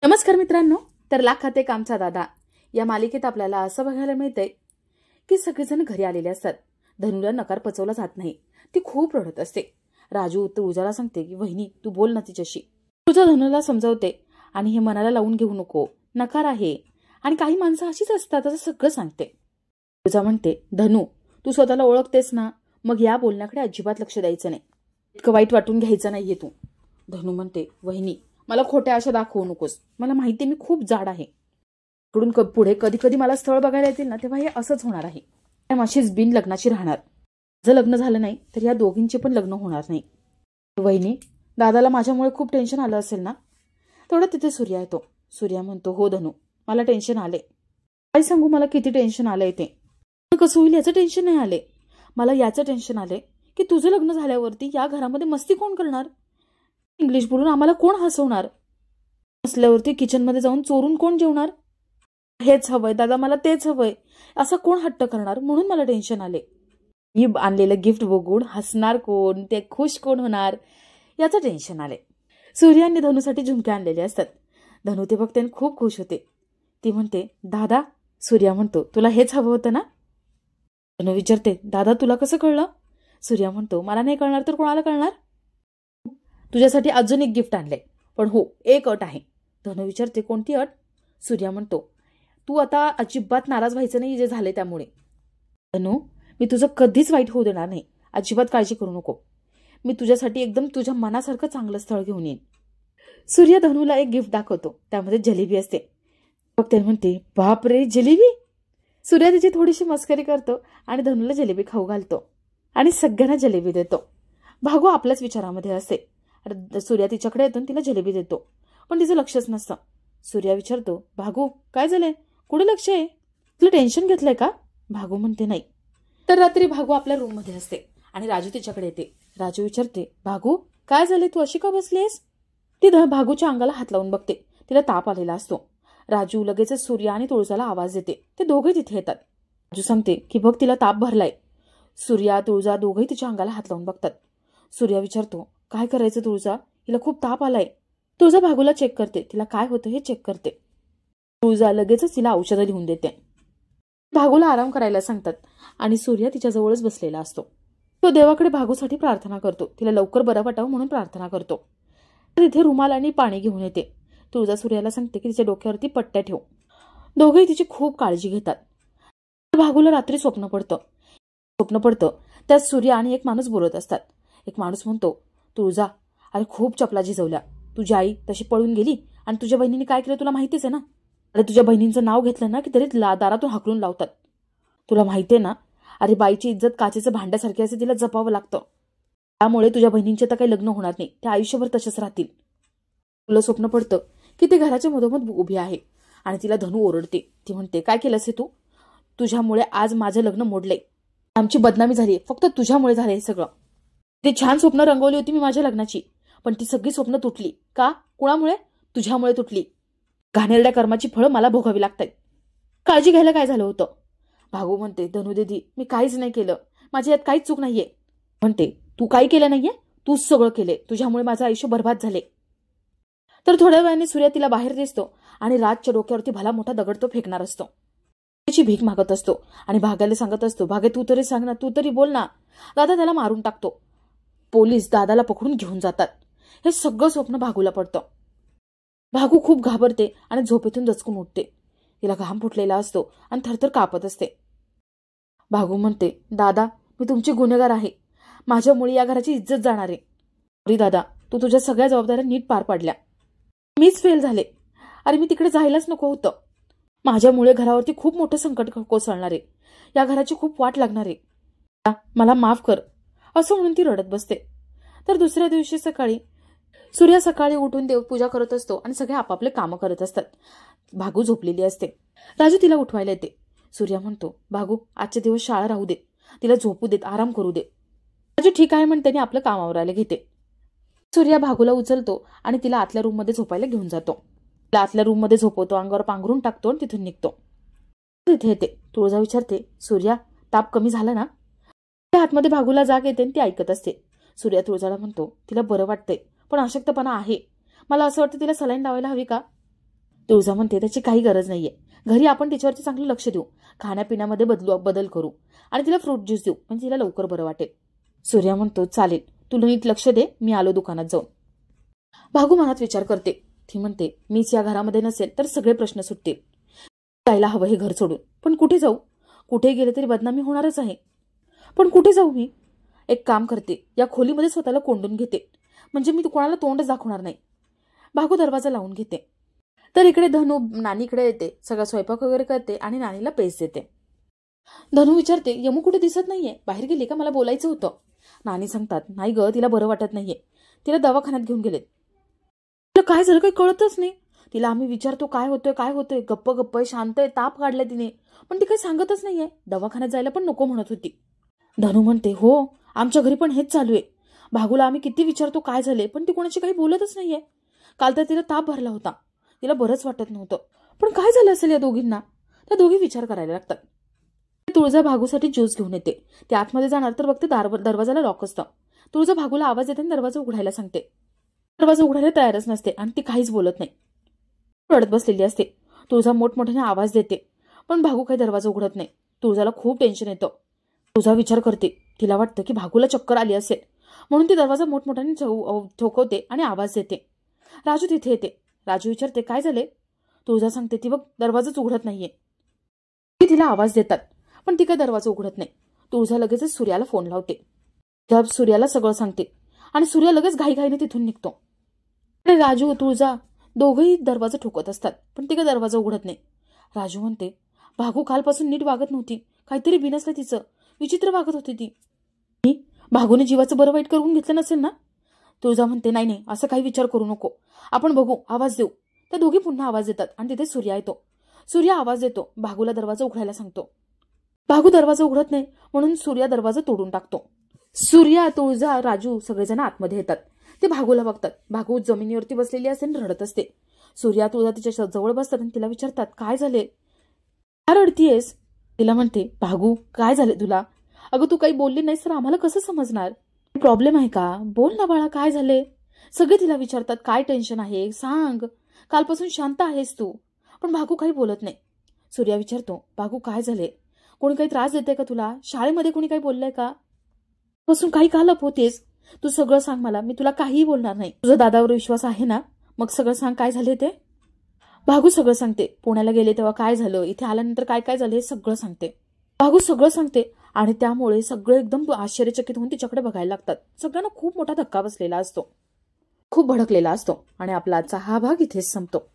नमस्कार मित्रांनो, तर लाखात एक आमचा दादा या मालिकेत आपल्याला असं बघायला मिळतंय की सगळेजण घरी आलेले असतात. धनुला नकार पचवला जात नाही. ती खूप रडत असते. राजू तुळजाला सांगते की वहिनी तू बोल ना तिच्याशी. तुळजा धनुला समजावते आणि हे मनाला लावून घेऊ नको, नकार आहे आणि काही माणसं अशीच असतात असं सगळं सांगते. तुळजा म्हणते धनु तू स्वतःला ओळखतेस ना, मग या बोलण्याकडे अजिबात लक्ष द्यायचं नाही. इतकं वाईट वाटून घ्यायचं नाहीये तू. धनु म्हणते वहिनी मला खोट्या आशा दाखवू नकोस, मला माहिती मी खूप जाड आहे. इकडून पुढे कधी कधी मला स्थळ बघायला येतील ना तेव्हा हे असंच होणार आहे. अशीच बिन लग्नाची राहणार. जर लग्न झालं नाही तर या दोघींचे पण लग्न होणार नाही. वहिनी दादाला माझ्यामुळे खूप टेन्शन आलं असेल ना. तेवढं तिथे सूर्या येतो. सूर्या म्हणतो हो धनु मला टेन्शन आले. काय सांगू मला किती टेन्शन आलंय ते. कसं होईल याचं टेन्शन नाही आले. मला याचं टेन्शन आले की तुझं लग्न झाल्यावरती या घरामध्ये मस्ती कोण करणार, इंग्लिश बोलून आम्हाला कोण हसवणार, असल्यावरती किचनमध्ये जाऊन चोरून कोण जेवणार. हेच हवंय दादा मला तेच हवंय असं कोण हट्ट करणार, म्हणून मला टेन्शन आले. मी आणलेलं गिफ्ट बघून हसणार कोण, ते खुश कोण होणार याचं टेन्शन आले. सूर्याने धनुसाठी झुमके आणलेले असतात. धनु ते बघते खूप खुश होते. ती म्हणते दादा. सूर्या म्हणतो तुला हेच हवं होतं ना. धनु विचारते दादा तुला कसं कळलं. सूर्या म्हणतो मला नाही कळणार तर कोणाला कळणार. तुझ्यासाठी अजून एक गिफ्ट आणलंय, पण हो एक अट आहे. धनु विचारते कोणती अट. सूर्या म्हणतो तू आता अजिबात नाराज व्हायचं नाही जे झाले त्यामुळे. धनु मी तुझं कधीच वाईट होऊ देणार नाही, अजिबात काळजी करू नको. मी तुझ्यासाठी एकदम तुझ्या मनासारखं चांगलं स्थळ घेऊन येईन. सूर्या धनुला एक गिफ्ट दाखवतो. त्यामध्ये जलेबी असते. मग ते म्हणते बाप रे जलेबी. सूर्या तिची थोडीशी मस्करी करतो आणि धनुला जलेबी खाऊ घालतो आणि सगळ्यांना जलेबी देतो. भागू आपल्याच विचारामध्ये असते. सूर्या तिच्याकडे येतो तिला जलेबी देतो, पण तिचं लक्षच नसतं. सूर्या विचारतो भागू काय झालंय, कुठे लक्ष आहे, तुला टेन्शन घेतलंय का. भागू म्हणते नाही. तर रात्री भागू आपल्या रूम मध्ये असते आणि राजू तिच्याकडे येते. राजू विचारते भागू काय झाले, तू अशी का बसलीस. ती भागूच्या अंगाला हात लावून बघते. तिला ताप आलेला असतो. राजू लगेच सूर्या आणि तुळजाला आवाज देते. ते दोघे तिथे येतात. राजू सांगते की बघ तिला ताप भरलाय. सूर्या तुळजा दोघेही तिच्या अंगाला हात लावून बघतात. सूर्या विचारतो काय करायचं तुळजा, हिला खूप ताप आलाय. तुळजा भागूला चेक करते. तिला काय होतं हे चेक करते. तुळजा लगेचच तिला औषधं लिहून देते. भागूला आराम करायला सांगतात आणि सूर्या तिच्या जवळच बसलेला असतो. तो देवाकडे भागूसाठी प्रार्थना करतो. तिला लवकर बरं वाटावं म्हणून प्रार्थना करतो. तिथे रुमाल आणि पाणी घेऊन येते. तुळजा सूर्याला सांगते की तिच्या डोक्यावरती पट्ट्या ठेव. दोघेही तिची खूप काळजी घेतात. भागूला रात्री स्वप्न पडतं. त्यात सूर्या आणि एक माणूस बोलत असतात. एक माणूस म्हणतो तुळजा अरे खूप चपला झिजवल्या. तुझी आई तशी पळून गेली आणि तुझ्या बहिणीने काय केलं तुला माहितीच आहे ना. अरे तुझ्या बहिणींचं नाव घेतलं ना की तरी दारातून हाकलून लावतात. तुला माहितीये ना, अरे बाईची इज्जत काचेचं भांड्यासारखी असते, तिला जपावं लागतं. त्यामुळे तुझ्या बहिणींचे तर काही लग्न होणार नाही, ते आयुष्यभर तसेच राहतील. तुला स्वप्न पडतं की ती घराच्या मधोमध उभी आहे आणि तिला धनु ओरडते. ती म्हणते काय केलंस हे तू, तुझ्यामुळे आज माझं लग्न मोडलंय, आमची बदनामी झाली, फक्त तुझ्यामुळे झालंय हे सगळं. ते छान स्वप्न रंगवली होती मी माझ्या लग्नाची, पण ती सगळी स्वप्न तुटली. का, कुणामुळे, तुझ्यामुळे तुटली. घाणेरड्या कर्माची फळं मला भोगावी लागतात. काळजी घ्यायला काय झालं होतं. भागू म्हणते धनु दीदी मी काहीच नाही केलं, माझ्या यात काहीच चूक नाहीये. म्हणते तू काही केलं नाहीये, तूच सगळं केले, तुझ्यामुळे माझं आयुष्य बर्बाद झाले. तर थोड्या वेळाने सूर्या तिला बाहेर दिसतो आणि राजच्या डोक्यावरती भला मोठा दगड तो फेकणार असतो. त्याची भीक मागत असतो आणि भाग्याला सांगत असतो भागे तू तरी सांग ना, तू तरी बोल ना. दादा त्याला मारून टाकतो. पोलीस दादाला पकडून घेऊन जातात. हे सगळं स्वप्न भागूला पडतं. भागू खूप घाबरते आणि झोपेतून दचकून उठते. तिला घाम फुटलेला असतो आणि थरथर कापत असते. भागू म्हणते दादा मी तुमची गुन्हेगार आहे, माझ्यामुळे या घराची इज्जत जाणार आहे. अरे दादा तू तुझ्या सगळ्या जबाबदाऱ्या नीट पार पाडल्या, मीच फेल झाले. अरे मी तिकडे जायलाच नको होतं. माझ्यामुळे घरावरती खूप मोठं संकट कोसळणार आहे, या घराची खूप वाट लागणार आहे, मला माफ कर असं म्हणून ती रडत बसते. तर दुसऱ्या दिवशी सकाळी सूर्या सकाळी उठून देवपूजा करत असतो आणि सगळे आपापले कामं करत असतात. भागू झोपलेली असते. राजू तिला उठवायला येते. सूर्या म्हणतो भागू आजचे दिवस शाळा राहू दे, तिला झोपू देत, आराम करू दे. राजू ठीक आहे म्हणते आणि आपलं काम आवरायला घेते. सूर्या भागूला उचलतो आणि तिला आतल्या रूम मध्ये झोपायला घेऊन जातो. तिला आतल्या रूम मध्ये झोपवतो, अंगावर पांघरून टाकतो आणि तिथून निघतो. तिथे येते. तुळजा विचारते सूर्या ताप कमी झाला ना. आतमध्ये भागूला जाग येते आणि ती ऐकत असते. सूर्या तुळजाला म्हणतो तिला बरं वाटतंय पण अशक्तपणा आहे, मला असं वाटतं तिला सलाईन लावायला हवी का. तुळजा म्हणते त्याची काही गरज नाहीये. घरी आपण तिच्यावरती चांगलं लक्ष देऊ, खाण्यापिण्यामध्ये बदल करू आणि तिला फ्रूट ज्यूस देऊ, म्हणजे तिला लवकर बरं वाटेल. सूर्या म्हणतो चालेल, तुला नीट लक्ष दे, मी आलो दुकानात जाऊन. भागू मनात विचार करते. ती म्हणते मीच या घरामध्ये नसेल तर सगळे प्रश्न सुटतील. जायला हवं हे घर सोडून, पण कुठे जाऊ? कुठे गेले तरी बदनामी होणारच आहे, पण कुठे जाऊ मी? एक काम करते, या खोलीमध्ये स्वतःला कोंडून घेते, म्हणजे मी कोणाला तोंडच दाखवणार नाही. भागू दरवाजा लावून घेते. तर इकडे धनू नानीकडे येते, सगळा स्वयंपाक वगैरे करते आणि नानीला पेज देते. धनू विचारते यमू कुठे दिसत नाहीये, बाहेर गेली का? मला बोलायचं होतं. नानी सांगतात नाही ग, तिला बरं वाटत नाहीये, तिला दवाखान्यात घेऊन गेलेत. तिला काय झालं काही कळतच नाही. तिला आम्ही विचारतो काय होतोय, गप्प गप्प शांत आहे, ताप काढलाय तिने, पण ती काही सांगतच नाहीये. दवाखान्यात जायला पण नको म्हणत होती. धनू म्हणते हो, आमच्या घरी पण हेच चालू आहे. भागूला आम्ही किती विचारतो काय झाले, पण ती कोणाची काही बोलतच नाहीये. काल तर तिला ताप भरला होता, तिला बरंच वाटत नव्हतं. पण काय झालं असेल या दोघींना? त्या दोघी विचार करायला लागतात. तुळजा भागूसाठी ज्यूस घेऊन येते. ते आतमध्ये जाणार तर बघते दरवाजाला लॉक असतं. तुळजा भागूला आवाज देते आणि दरवाजा उघडायला सांगते. दरवाजा उघडायला तयारच नसते आणि ती काहीच बोलत नाही, रडत बसलेली असते. तुळजा मोठमोठ्याने आवाज देते, पण भागू काही दरवाजा उघडत नाही. तुळजाला खूप टेन्शन येतं. तुळजा विचार करते, तिला वाटतं की भागूला चक्कर आली असेल, म्हणून ती दरवाजा मोठमोठ्याने ठोकवते आणि आवाज देते. राजू तिथे येते. राजू विचारते काय झाले? तुळजा सांगते ती बघ दरवाजाच उघडत नाहीये. तिला आवाज देतात, पण ती काय दरवाजा उघडत नाही. तुळजा लगेचच सूर्याला फोन लावते. सूर्याला सगळं सांगते आणि सूर्या लगेच घाईघाईने तिथून निघतो. राजू तुळजा दोघेही दरवाजा ठोकत असतात, पण ती काय दरवाजा उघडत नाही. राजू म्हणते भागू कालपासून नीट वागत नव्हती, काहीतरी बिनसलं तिचं, विचित्र वागत होती ती. भागूने जीवाचं बरं वाईट करून घेतलं नसेल ना? तुळजा म्हणते नाही, असं काही विचार करू नको, आपण बघू, आवाज देऊ. त्या दोघी पुन्हा आवाज देतात आणि तिथे सूर्या येतो. सूर्या आवाज देतो, भागूला दरवाजा उघडायला सांगतो. भागू दरवाजा उघडत नाही, म्हणून सूर्या दरवाजा तोडून टाकतो. सूर्या, तुळजा, राजू सगळेजण आतमध्ये येतात. ते भागूला बघतात. भागू जमिनीवरती बसलेली असते आणि रडत असते. सूर्या तुळजा तिच्या जवळ बसतात आणि तिला विचारतात काय झाले, काय रडतीयेस? तिला म्हणते भागू काय झाले तुला? अगं तू काही बोलली नाहीस तर आम्हाला कसं समजणार? प्रॉब्लेम आहे का? बोल ना बाळा, काय झाले? सगळे तिला विचारतात काय टेन्शन आहे सांग, कालपासून शांत आहेस तू, पण भागू काही बोलत नाही. सूर्या विचारतो भागू काय झाले, कोणी काही त्रास देते का तुला? शाळेमध्ये कोणी काही बोललंय का? पासून काही का लपवतेस? तू सगळं सांग मला, मी तुला काहीही बोलणार नाही. तुझा दादावर विश्वास आहे ना? मग सगळं सांग काय झाले ते. भागू सगळं सांगते. पुण्याला गेले तेव्हा काय झालं, इथे आल्यानंतर काय काय झालं हे सगळं सांगते. भागू सगळं सांगते आणि त्यामुळे सगळे एकदम आश्चर्यचकित होऊन तिच्याकडे बघायला लागतात. सगळ्यांना खूप मोठा धक्का बसलेला असतो, खूप भडकलेला असतो आणि आपला आजचा हा भाग इथेच संपतो.